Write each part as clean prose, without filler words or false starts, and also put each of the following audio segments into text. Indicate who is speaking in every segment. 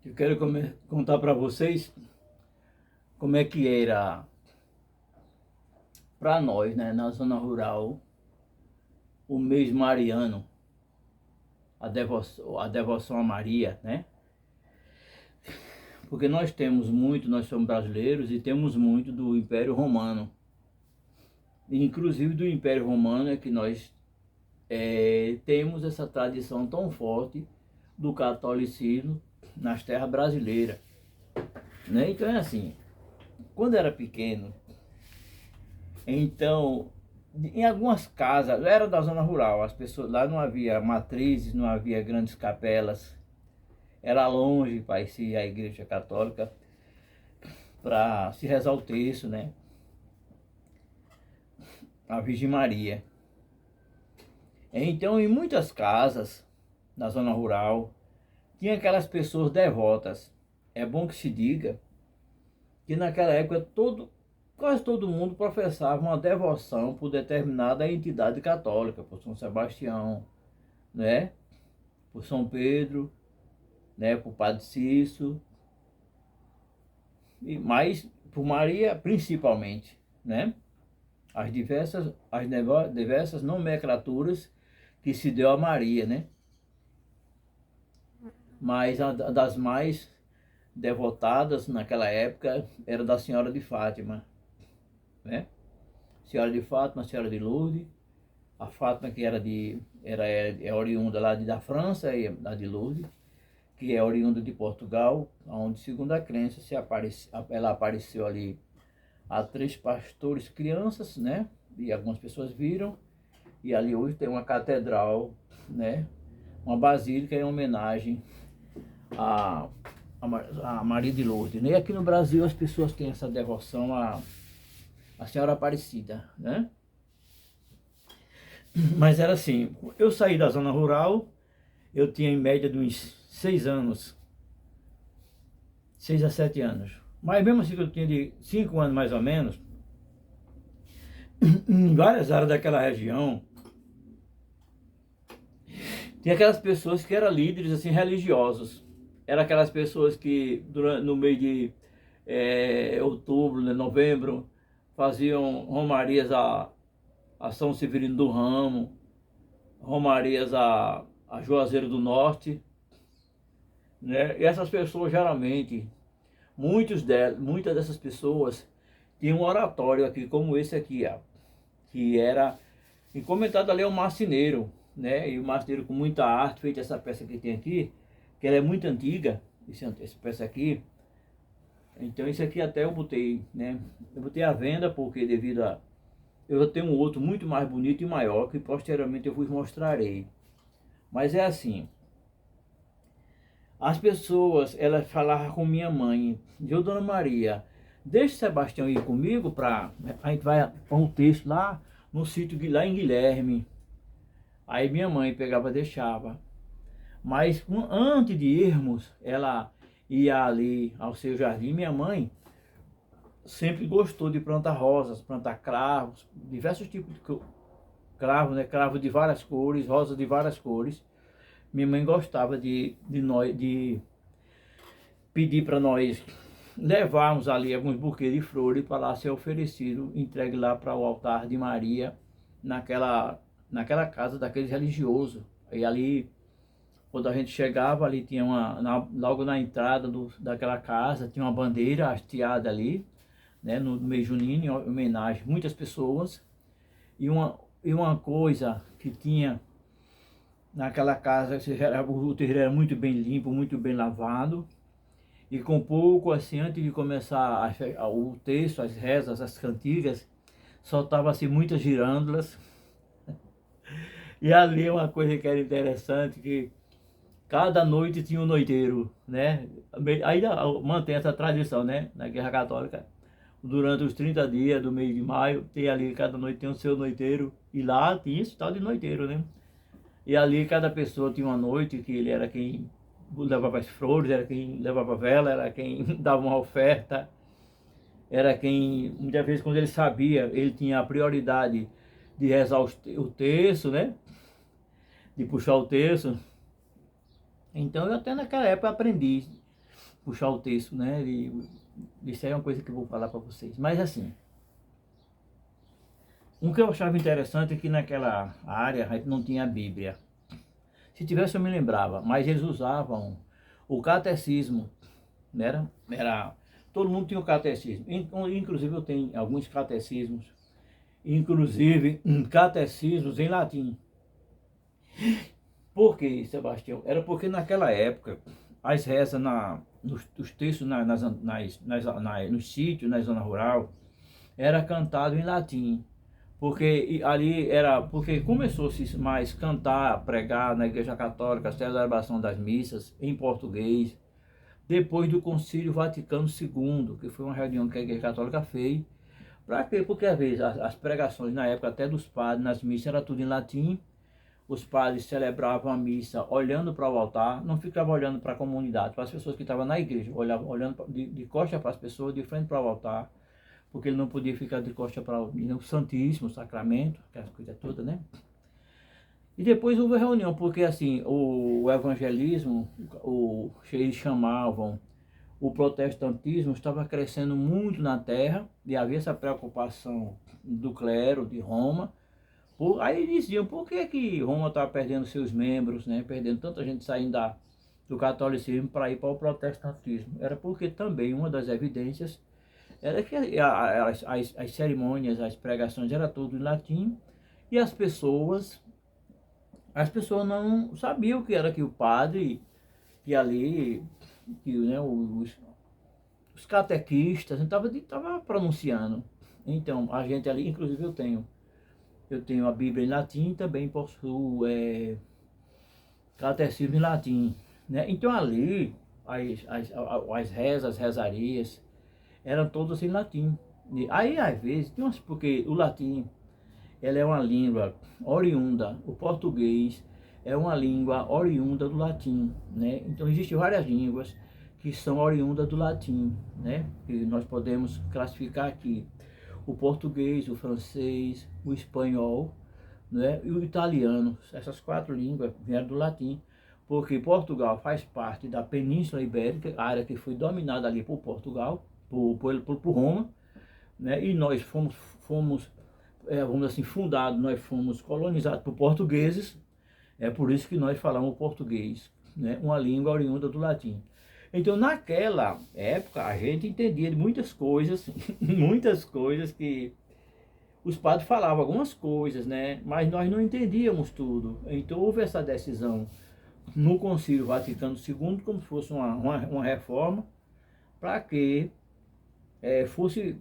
Speaker 1: Eu quero contar para vocês como é que era para nós, né, na zona rural, o mês mariano, a devoção a Maria, né? Porque nós somos brasileiros e temos muito do Império Romano. E, inclusive do Império Romano é que nós temos essa tradição tão forte do catolicismo nas terras brasileiras, né? Então é assim, quando eu era pequeno, então, em algumas casas, era da zona rural, as pessoas lá não havia matrizes, não havia grandes capelas, era longe para ir à igreja católica para se rezar o terço, né? A Virgem Maria. Então, em muitas casas na zona rural, tinha aquelas pessoas devotas. É bom que se diga que naquela época quase todo mundo professava uma devoção por determinada entidade católica, por São Sebastião, né? Por São Pedro, né? Por Padre Cício, e mais por Maria principalmente, né? As diversas nomenclaturas que se deu a Maria, né? Mas a das mais devotadas naquela época era da Senhora de Fátima, né? Senhora de Fátima, Senhora de Lourdes. A Fátima, que é oriunda lá da França, e lá de Lourdes, que é oriunda de Portugal, onde, segundo a crença, ela apareceu ali a 3 pastores crianças, né? E algumas pessoas viram, e ali hoje tem uma catedral, né? Uma basílica em homenagem a, a Maria de Lourdes, né? E aqui no Brasil as pessoas têm essa devoção a Senhora Aparecida, né? Mas era assim, eu saí da zona rural, eu tinha em média de uns 6 anos, 6 a 7 anos. Mas mesmo assim que eu tinha de 5 anos mais ou menos, em várias áreas daquela região, tinha aquelas pessoas que eram líderes assim religiosos. Eram aquelas pessoas que no mês de outubro, né, novembro, faziam romarias a São Severino do Ramo, romarias a Juazeiro do Norte, né? E essas pessoas geralmente, muitas dessas pessoas tinham um oratório aqui, como esse aqui, ó, que era encomendado ali ao marceneiro, né? E o marceneiro com muita arte, feita essa peça que tem aqui, que ela é muito antiga, essa peça aqui. Então isso aqui até eu botei, né? Eu botei à venda porque devido a... Eu tenho um outro muito mais bonito e maior, que posteriormente eu vos mostrarei. Mas é assim, as pessoas, elas falavam com minha mãe, eu, Dona Maria, deixa o Sebastião ir comigo para... A gente vai para um texto lá no sítio lá em Guilherme. Aí minha mãe pegava e deixava. Mas antes de irmos, ela ia ali ao seu jardim. Minha mãe sempre gostou de plantar rosas, plantar cravos, diversos tipos de cravos, né? Cravos de várias cores, rosas de várias cores. Minha mãe gostava de pedir para nós levarmos ali alguns buquês de flores para lá ser oferecido, entregue lá para o altar de Maria, naquela casa daqueles religiosos. E ali, quando a gente chegava, ali tinha logo na entrada daquela casa, tinha uma bandeira hasteada ali, né, no mês junino, em homenagem a muitas pessoas. E uma coisa que tinha naquela casa, o terreiro era muito bem limpo, muito bem lavado. E com pouco, assim, antes de começar o texto, as rezas, as cantigas, soltava-se muitas girândolas. E ali uma coisa que era interessante, que cada noite tinha um noiteiro, né? Ainda mantém essa tradição, né? Na Igreja Católica. Durante os 30 dias do mês de maio, tem ali, cada noite tem o seu noiteiro. E lá tinha esse tal de noiteiro, né? E ali cada pessoa tinha uma noite que ele era quem levava as flores, era quem levava vela, era quem dava uma oferta, era quem, muitas vezes quando ele sabia, ele tinha a prioridade de rezar o terço, né? De puxar o terço. Então eu até naquela época aprendi. puxar o texto, né? Isso aí é uma coisa que eu vou falar para vocês. Mas assim, o que eu achava interessante é que naquela área a gente não tinha a Bíblia. Se tivesse eu me lembrava, mas eles usavam o catecismo, né? Todo mundo tinha o catecismo. Inclusive eu tenho alguns catecismos, inclusive catecismos em latim. Por quê, Sebastião? Era porque naquela época as rezas nos textos nos sítios, na zona rural, era cantado em latim. Porque ali era, porque começou-se mais cantar, pregar na Igreja Católica, a celebração das missas em português, depois do Concílio Vaticano II, que foi uma reunião que a Igreja Católica fez. Para quê? Porque às vezes as pregações na época até dos padres nas missas era tudo em latim. Os padres celebravam a missa olhando para o altar, não ficavam olhando para a comunidade, para as pessoas que estavam na igreja, olhavam olhando de costas para as pessoas, de frente para o altar, porque ele não podia ficar de costas para o Santíssimo Sacramento, aquela coisa toda, né? E depois houve a reunião, porque assim, o evangelismo, eles chamavam, o protestantismo estava crescendo muito na terra, e havia essa preocupação do clero de Roma. Aí diziam, por que Roma estava perdendo seus membros, né? Perdendo tanta gente saindo do catolicismo para ir para o protestantismo? Era porque também uma das evidências era que as cerimônias, as pregações era tudo em latim, e as pessoas não sabiam o que era que o padre, que ali, que, né, os catequistas, estava pronunciando. Então, a gente ali, inclusive eu tenho a Bíblia em latim, também possuo catecismo em latim, né? Então ali, as rezas, as rezarias, eram todas em latim. E aí, às vezes, porque o latim, ela é uma língua oriunda, o português é uma língua oriunda do latim, né? Então existem várias línguas que são oriundas do latim, né? E nós podemos classificar aqui o português, o francês, o espanhol, né, e o italiano. Essas 4 línguas vieram do latim, porque Portugal faz parte da Península Ibérica, a área que foi dominada ali por Portugal, por Roma, né, e nós fomos vamos assim, fundados, nós fomos colonizados por portugueses, é por isso que nós falamos português, né, uma língua oriunda do latim. Então, naquela época, a gente entendia de muitas coisas, muitas coisas que os padres falavam, algumas coisas, né? Mas nós não entendíamos tudo. Então, houve essa decisão no Concílio Vaticano II, como se fosse uma reforma, para que fosse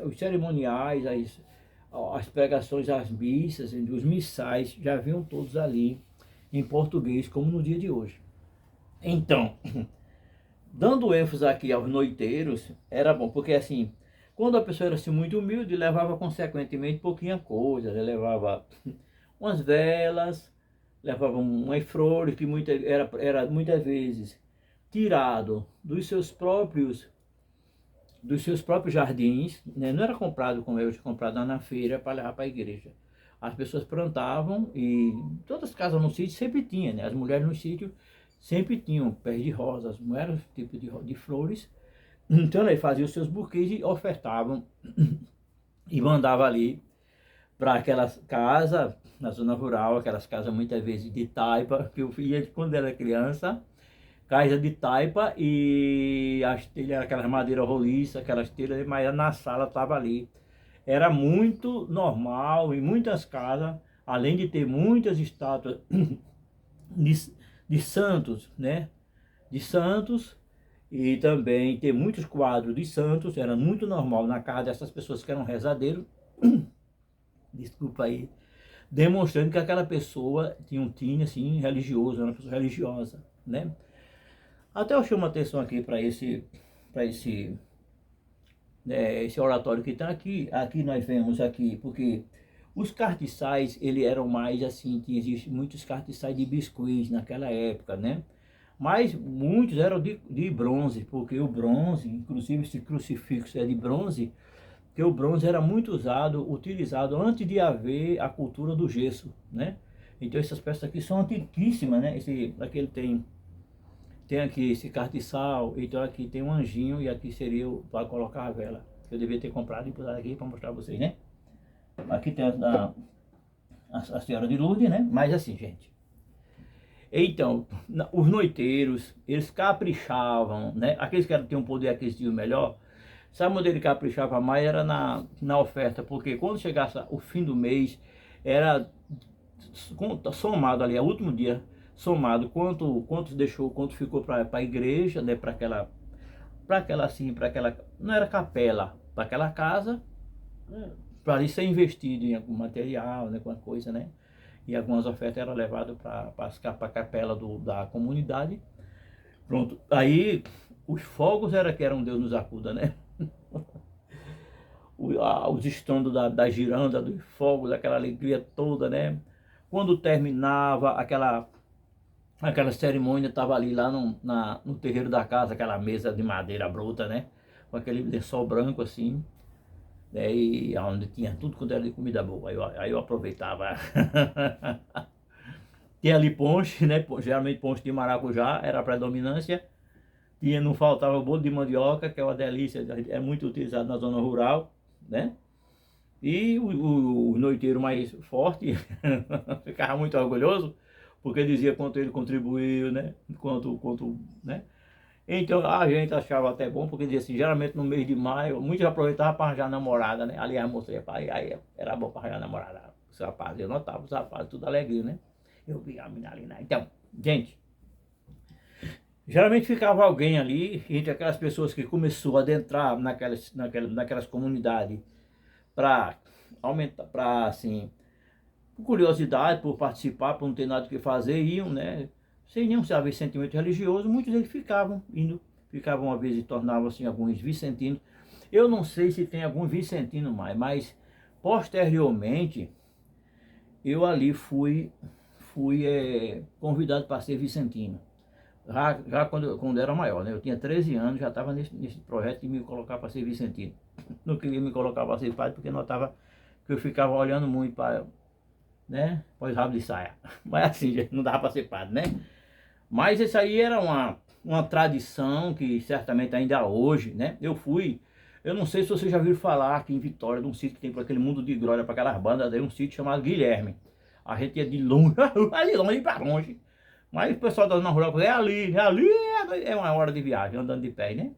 Speaker 1: os cerimoniais, as pregações, as missas, os missais, já vinham todos ali em português, como no dia de hoje. Então, dando ênfase aqui aos noiteiros, era bom, porque assim, quando a pessoa era assim, muito humilde, levava consequentemente pouquinha coisa, levava umas velas, levava umas flores, que era muitas vezes tirado dos seus próprios jardins, né? Não era comprado como eu tinha comprado lá na feira para levar para a igreja. As pessoas plantavam e todas as casas no sítio sempre tinha, né? As mulheres no sítio sempre tinham pés de rosas, não era tipo de flores. Então ele fazia os seus buquês e ofertavam e mandava ali para aquelas casas, na zona rural, aquelas casas muitas vezes de taipa, que eu ia quando era criança, casa de taipa, e as telhas eram aquelas madeiras roliças, aquelas telhas, mas na sala estava ali. Era muito normal em muitas casas, além de ter muitas estátuas de santos, né? De santos, e também ter muitos quadros de santos, era muito normal na casa dessas pessoas que eram rezadeiros, desculpa aí, demonstrando que aquela pessoa tinha um tino assim religioso, era uma pessoa religiosa, né? Até eu chamo a atenção aqui para esse oratório que está aqui. Aqui nós vemos aqui, porque os cartiçais, ele eram mais assim, existem muitos cartiçais de biscuits naquela época, né? Mas muitos eram de bronze, porque o bronze, inclusive esse crucifixo é de bronze, porque o bronze era muito utilizado antes de haver a cultura do gesso, né? Então essas peças aqui são antiquíssimas, né? Aqui ele tem tem aqui esse castiçal, então aqui tem um anjinho e aqui seria para colocar a vela. Eu devia ter comprado e botado aqui para mostrar a vocês, né? Aqui tem a Senhora de Lourdes, né? Mas assim, gente. Então, os noiteiros, eles caprichavam, né? Aqueles que tinham um poder aquisitivo melhor, sabe onde ele caprichava mais? Era na oferta, porque quando chegasse o fim do mês, era somado ali, o último dia, somado quanto deixou, quanto ficou para a igreja, né? Para aquela, não era capela, para aquela casa, para ali ser investido em algum material, né? Alguma coisa, né? E algumas ofertas eram levadas para a capela da comunidade. Pronto, aí os fogos era que eram Deus nos acuda, né? Os estrondos da giranda, dos fogos, aquela alegria toda, né? Quando terminava aquela cerimônia, estava ali lá no terreiro da casa, aquela mesa de madeira bruta, né? Com aquele lençol branco assim, né? E onde tinha tudo quanto era de comida boa. Aí eu aproveitava. Tinha ali ponche, né? Geralmente ponche de maracujá era a predominância. Não faltava o bolo de mandioca, que é uma delícia, é muito utilizado na zona rural, né? E o noiteiro mais forte ficava muito orgulhoso, porque dizia quanto ele contribuiu, né? Quanto, né? Então a gente achava até bom, porque dizia assim, geralmente no mês de maio, muitos aproveitavam para arranjar namorada, né? Ali a moça ia para aí era bom para arranjar namorada. Os rapazes, eu notava os rapazes, tudo alegria, né? Eu vi a menina ali, né? Então, gente, geralmente ficava alguém ali, entre aquelas pessoas que começou a adentrar naquelas comunidades para aumentar, para assim, por curiosidade, por participar, por não ter nada o que fazer, iam, né? Sem nenhum haver sentimento religioso, muitos deles ficavam às vezes e tornavam assim alguns vicentinos. Eu não sei se tem algum vicentino mais, mas posteriormente eu ali fui convidado para ser vicentino. Já quando eu era maior, né? Eu tinha 13 anos, já estava nesse projeto de me colocar para ser vicentino. Não queria me colocar para ser padre, porque notava que eu ficava olhando muito para, né? Para os rabos de saia. Mas assim, não dava para ser padre, né? Mas isso aí era uma tradição que certamente ainda hoje, né? Eu não sei se você já viu falar aqui em Vitória, de um sítio que tem por aquele Mundo de Glória, para aquelas bandas, aí um sítio chamado Guilherme. A gente ia de longe, de longe para longe. Mas o pessoal da zona rural, é uma hora de viagem, andando de pé, né?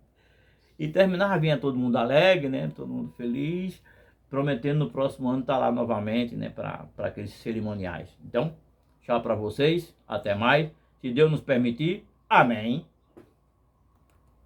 Speaker 1: E terminava, vinha todo mundo alegre, né? Todo mundo feliz, prometendo no próximo ano estar lá novamente, né? Para aqueles cerimoniais. Então, tchau para vocês, até mais. Se Deus nos permitir, amém.